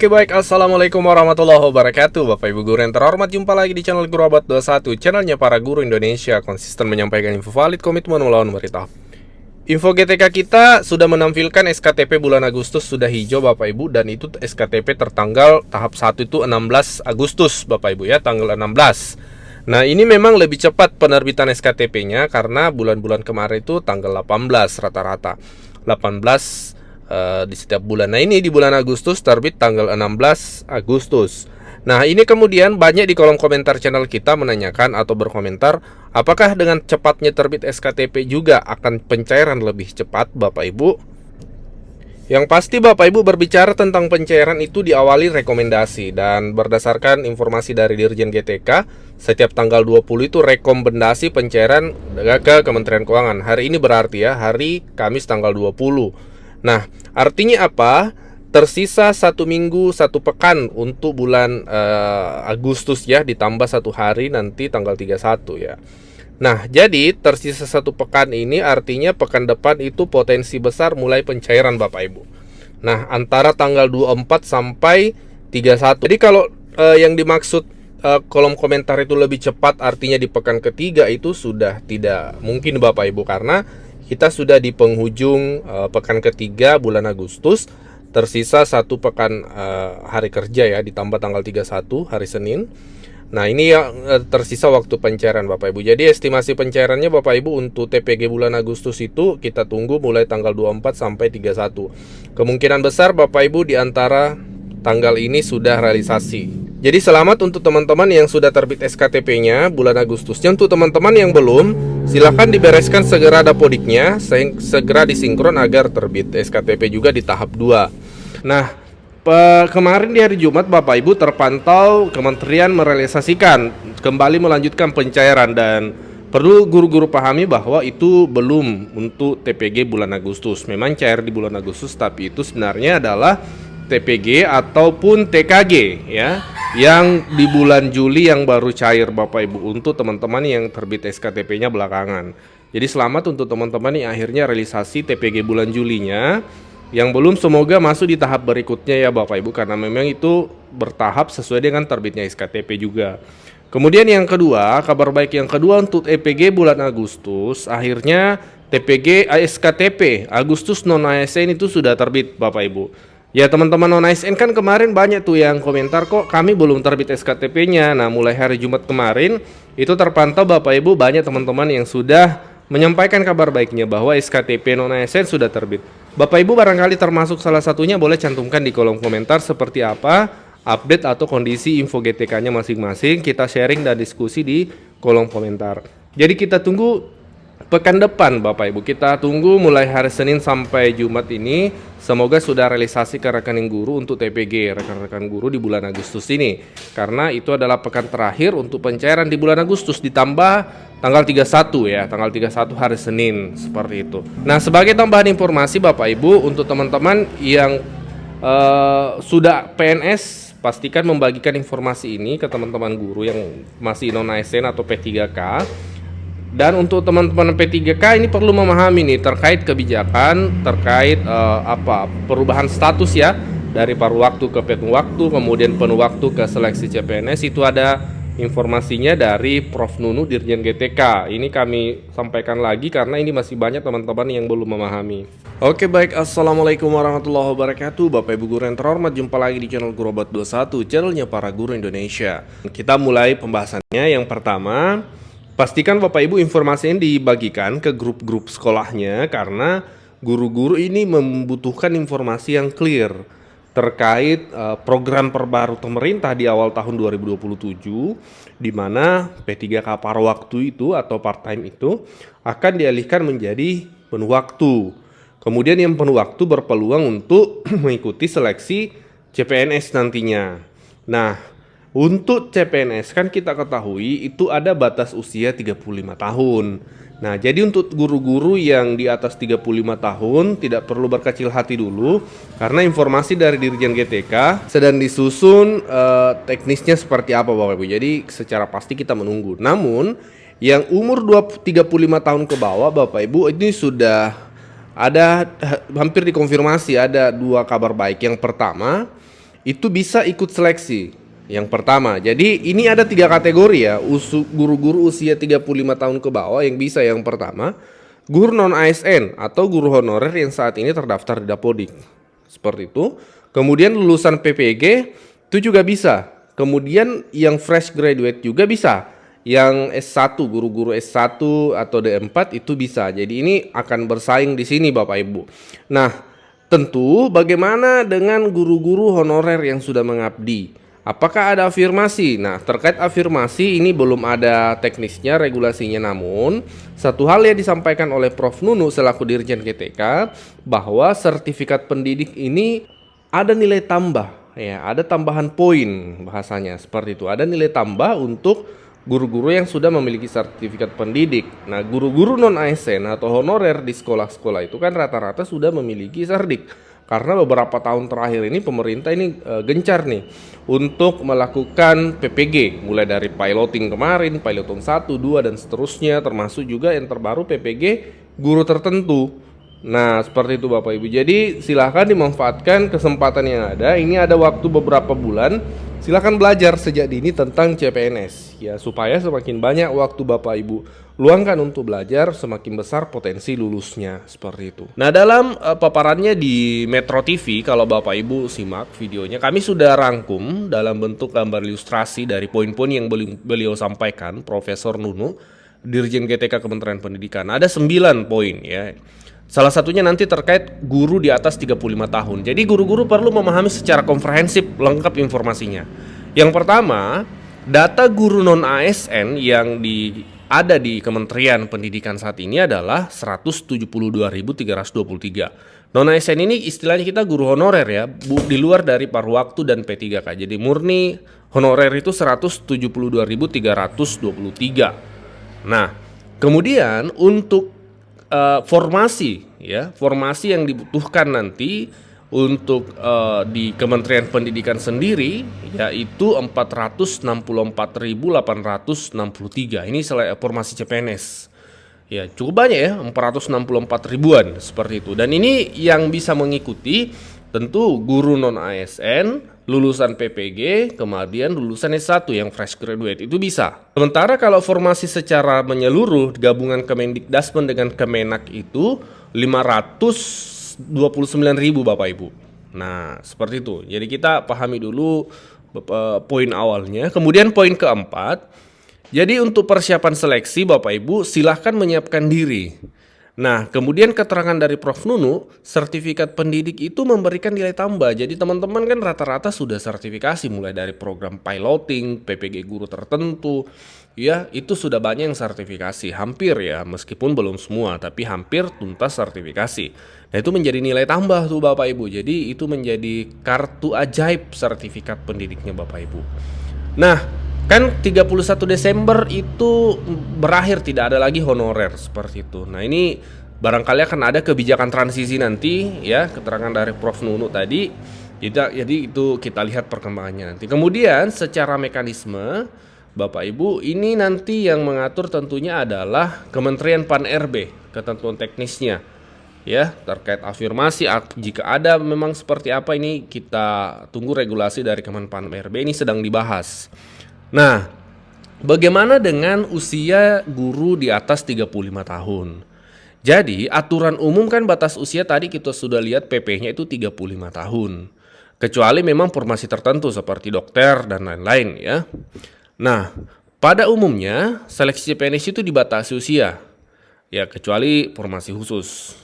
Oke baik, Assalamualaikum warahmatullahi wabarakatuh. Bapak Ibu guru yang terhormat, jumpa lagi di channel Guru Abad 21, channelnya para guru Indonesia, konsisten menyampaikan info valid, komitmen melawan berita. Info GTK kita sudah menampilkan SKTP bulan Agustus sudah hijau Bapak Ibu, dan itu SKTP tertanggal tahap 1 itu 16 Agustus Bapak Ibu ya, tanggal 16. Nah ini memang lebih cepat penerbitan SKTP-nya karena bulan-bulan kemarin itu tanggal 18 rata-rata 18 di setiap bulan. Nah ini di bulan Agustus terbit tanggal 16 Agustus. Nah ini kemudian banyak di kolom komentar channel kita menanyakan atau berkomentar, apakah dengan cepatnya terbit SKTP juga akan pencairan lebih cepat Bapak Ibu? Yang pasti Bapak Ibu berbicara tentang pencairan itu diawali rekomendasi, dan berdasarkan informasi dari Dirjen GTK, setiap tanggal 20 itu rekomendasi pencairan ke Kementerian Keuangan. Hari ini berarti ya, hari Kamis tanggal 20. Nah, artinya apa? Tersisa 1 minggu 1 pekan untuk bulan Agustus ya, ditambah 1 hari nanti tanggal 31 ya. Nah, jadi tersisa 1 pekan ini artinya pekan depan itu potensi besar mulai pencairan Bapak Ibu. Nah, antara tanggal 24 sampai 31. Jadi kalau yang dimaksud kolom komentar itu lebih cepat artinya di pekan ketiga, itu sudah tidak mungkin Bapak Ibu, karena kita sudah di penghujung pekan ketiga bulan Agustus. Tersisa 1 pekan hari kerja ya, ditambah tanggal 31 hari Senin. Nah ini yang tersisa waktu pencairan Bapak Ibu. Jadi estimasi pencairannya Bapak Ibu untuk TPG bulan Agustus itu kita tunggu mulai tanggal 24 sampai 31. Kemungkinan besar Bapak Ibu di antara tanggal ini sudah realisasi. Jadi selamat untuk teman-teman yang sudah terbit SKTP-nya bulan Agustusnya. Untuk teman-teman yang belum, silahkan dibereskan segera dapodiknya, segera disinkron agar terbit SKTP juga di tahap 2. Nah, kemarin di hari Jumat Bapak Ibu terpantau Kementerian merealisasikan kembali melanjutkan pencairan, dan perlu guru-guru pahami bahwa itu belum untuk TPG bulan Agustus. Memang cair di bulan Agustus, tapi itu sebenarnya adalah TPG ataupun TKG ya, yang di bulan Juli yang baru cair Bapak Ibu, untuk teman-teman yang terbit SKTP-nya belakangan. Jadi selamat untuk teman-teman yang akhirnya realisasi TPG bulan Julinya. Yang belum semoga masuk di tahap berikutnya ya Bapak Ibu, karena memang itu bertahap sesuai dengan terbitnya SKTP juga. Kemudian yang kedua, kabar baik yang kedua untuk EPG bulan Agustus, akhirnya TPG SKTP Agustus non ASN itu sudah terbit Bapak Ibu. Ya teman-teman non ASN kan kemarin banyak tuh yang komentar, kok kami belum terbit SKTP-nya. Nah mulai hari Jumat kemarin itu terpantau Bapak Ibu banyak teman-teman yang sudah menyampaikan kabar baiknya bahwa SKTP non ASN sudah terbit. Bapak Ibu barangkali termasuk salah satunya, boleh cantumkan di kolom komentar seperti apa update atau kondisi info GTK-nya masing-masing. Kita sharing dan diskusi di kolom komentar. Jadi kita tunggu pekan depan Bapak Ibu, kita tunggu mulai hari Senin sampai Jumat ini. Semoga sudah realisasi ke rekening guru untuk TPG rekan-rekan guru di bulan Agustus ini, karena itu adalah pekan terakhir untuk pencairan di bulan Agustus, ditambah tanggal 31 ya, tanggal 31 hari Senin seperti itu. Nah sebagai tambahan informasi Bapak Ibu, untuk teman-teman yang sudah PNS, pastikan membagikan informasi ini ke teman-teman guru yang masih non ASN atau P3K. Dan untuk teman-teman P3K ini perlu memahami nih terkait kebijakan, terkait perubahan status ya, dari paruh waktu ke penuh waktu, kemudian penuh waktu ke seleksi CPNS. Itu ada informasinya dari Prof Nunu Dirjen GTK. Ini kami sampaikan lagi karena ini masih banyak teman-teman yang belum memahami. Oke baik, Assalamualaikum warahmatullahi wabarakatuh. Bapak Ibu guru yang terhormat, jumpa lagi di channel Guru Abad 21, channelnya para guru Indonesia. Kita mulai pembahasannya. Yang pertama, pastikan Bapak Ibu informasi ini dibagikan ke grup-grup sekolahnya, karena guru-guru ini membutuhkan informasi yang clear terkait program terbaru pemerintah di awal tahun 2027, di mana P3K paruh waktu itu atau part-time itu akan dialihkan menjadi penuh waktu. Kemudian yang penuh waktu berpeluang untuk mengikuti seleksi CPNS nantinya. Nah, untuk CPNS kan kita ketahui itu ada batas usia 35 tahun. Nah, jadi untuk guru-guru yang di atas 35 tahun tidak perlu berkecil hati dulu, karena informasi dari Dirjen GTK sedang disusun teknisnya seperti apa Bapak Ibu. Jadi secara pasti kita menunggu. Namun yang umur 35 tahun ke bawah Bapak Ibu, ini sudah ada hampir dikonfirmasi, ada 2 kabar baik. Yang pertama, itu bisa ikut seleksi. Yang pertama, jadi ini ada 3 kategori ya, guru-guru usia 35 tahun ke bawah yang bisa. Yang pertama, guru non ASN atau guru honorer yang saat ini terdaftar di Dapodik. Seperti itu. Kemudian lulusan PPG itu juga bisa. Kemudian yang fresh graduate juga bisa. Yang S1, guru-guru S1 atau D4 itu bisa. Jadi ini akan bersaing di sini Bapak Ibu. Nah, tentu bagaimana dengan guru-guru honorer yang sudah mengabdi? Apakah ada afirmasi? Nah, terkait afirmasi ini belum ada teknisnya, regulasinya, namun satu hal yang disampaikan oleh Prof. Nunu selaku Dirjen GTK bahwa sertifikat pendidik ini ada nilai tambah, ya, ada tambahan poin bahasanya seperti itu. Ada nilai tambah untuk guru-guru yang sudah memiliki sertifikat pendidik. Nah, guru-guru non ASN atau honorer di sekolah-sekolah itu kan rata-rata sudah memiliki serdik. Karena beberapa tahun terakhir ini pemerintah ini gencar nih untuk melakukan PPG, mulai dari piloting kemarin, piloting 1, 2 dan seterusnya, termasuk juga yang terbaru PPG guru tertentu. Nah, seperti itu Bapak Ibu. Jadi silahkan dimanfaatkan kesempatan yang ada. Ini ada waktu beberapa bulan. Silahkan belajar sejak dini tentang CPNS ya, supaya semakin banyak waktu Bapak Ibu luangkan untuk belajar, semakin besar potensi lulusnya, seperti itu. Nah, dalam paparannya di Metro TV, kalau Bapak Ibu simak videonya, kami sudah rangkum dalam bentuk gambar ilustrasi dari poin-poin yang beliau sampaikan, Profesor Nunu, Dirjen GTK Kementerian Pendidikan. Ada 9 poin ya. Salah satunya nanti terkait guru di atas 35 tahun. Jadi guru-guru perlu memahami secara komprehensif lengkap informasinya. Yang pertama, data guru non ASN yang ada di Kementerian Pendidikan saat ini adalah 172.323. Non ASN ini istilahnya kita guru honorer ya, di luar dari paruh waktu dan P3K. Jadi murni honorer itu 173.323. Nah, kemudian untuk formasi yang dibutuhkan nanti untuk di Kementerian Pendidikan sendiri yaitu 464.863. Ini formasi CPNS. Ya, cukup banyak ya, 464 ribuan seperti itu. Dan ini yang bisa mengikuti tentu guru non ASN, lulusan PPG, kemudian lulusan S1 yang fresh graduate itu bisa. Sementara kalau formasi secara menyeluruh gabungan Kemendikdasmen dengan Kemenak itu 529.000 Bapak Ibu. Nah, seperti itu. Jadi kita pahami dulu poin awalnya. Kemudian poin keempat, jadi untuk persiapan seleksi Bapak Ibu silahkan menyiapkan diri. Nah, kemudian keterangan dari Prof. Nunu, sertifikat pendidik itu memberikan nilai tambah. Jadi teman-teman kan rata-rata sudah sertifikasi mulai dari program piloting, PPG guru tertentu. Ya, itu sudah banyak yang sertifikasi, hampir ya, meskipun belum semua, tapi hampir tuntas sertifikasi. Nah, itu menjadi nilai tambah tuh Bapak Ibu. Jadi itu menjadi kartu ajaib sertifikat pendidiknya Bapak Ibu. Nah, kan 31 Desember itu berakhir, tidak ada lagi honorer seperti itu. Nah, ini barangkali akan ada kebijakan transisi nanti ya, keterangan dari Prof. Nunu tadi. Jadi itu kita lihat perkembangannya nanti. Kemudian secara mekanisme Bapak Ibu, ini nanti yang mengatur tentunya adalah Kementerian Pan-RB, ketentuan teknisnya. Ya, terkait afirmasi jika ada memang seperti apa, ini kita tunggu regulasi dari Kementerian Pan-RB, ini sedang dibahas. Nah, bagaimana dengan usia guru di atas 35 tahun? Jadi, aturan umum kan batas usia tadi kita sudah lihat PP-nya itu 35 tahun. Kecuali memang formasi tertentu seperti dokter dan lain-lain ya. Nah, pada umumnya seleksi CPNS itu dibatasi usia. Ya, kecuali formasi khusus.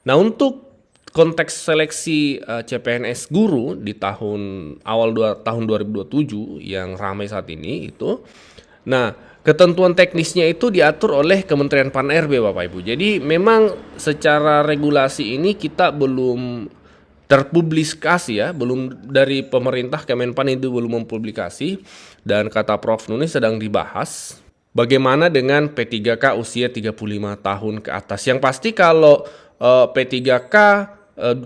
Nah, untuk konteks seleksi CPNS guru di tahun 2027 yang ramai saat ini itu. Nah, ketentuan teknisnya itu diatur oleh Kementerian Pan-RB Bapak Ibu. Jadi memang secara regulasi ini kita belum terpublikasi ya, belum dari pemerintah Kemenpan itu belum mempublikasi, dan kata Prof. Nuni sedang dibahas bagaimana dengan P3K usia 35 tahun ke atas. Yang pasti kalau P3K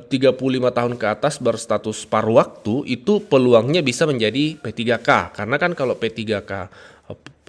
35 tahun ke atas berstatus paruh waktu itu peluangnya bisa menjadi P3K, karena kan kalau P3K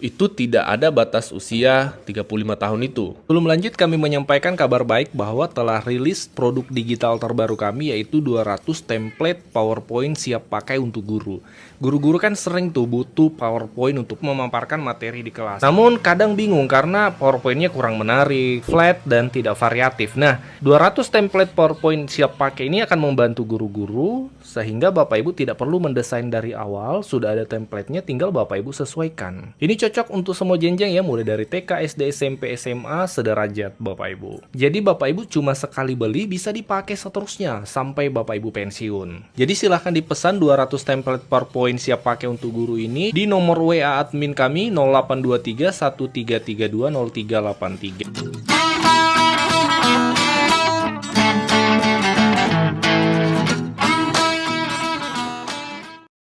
itu tidak ada batas usia 35 tahun itu. Sebelum lanjut, kami menyampaikan kabar baik bahwa telah rilis produk digital terbaru kami, yaitu 200 template PowerPoint siap pakai untuk guru. Guru-guru kan sering tuh butuh PowerPoint untuk memaparkan materi di kelas. Namun kadang bingung karena PowerPoint-nya kurang menarik, flat, dan tidak variatif. Nah, 200 template PowerPoint siap pakai ini akan membantu guru-guru sehingga Bapak Ibu tidak perlu mendesain dari awal, sudah ada template-nya, tinggal Bapak Ibu sesuaikan. Ini cocok untuk semua jenjang ya, mulai dari TK, SD, SMP, SMA, sederajat Bapak Ibu. Jadi Bapak Ibu cuma sekali beli bisa dipakai seterusnya sampai Bapak Ibu pensiun. Jadi silahkan dipesan 200 template PowerPoint siap pakai untuk guru ini di nomor WA admin kami 0823 1332 0383.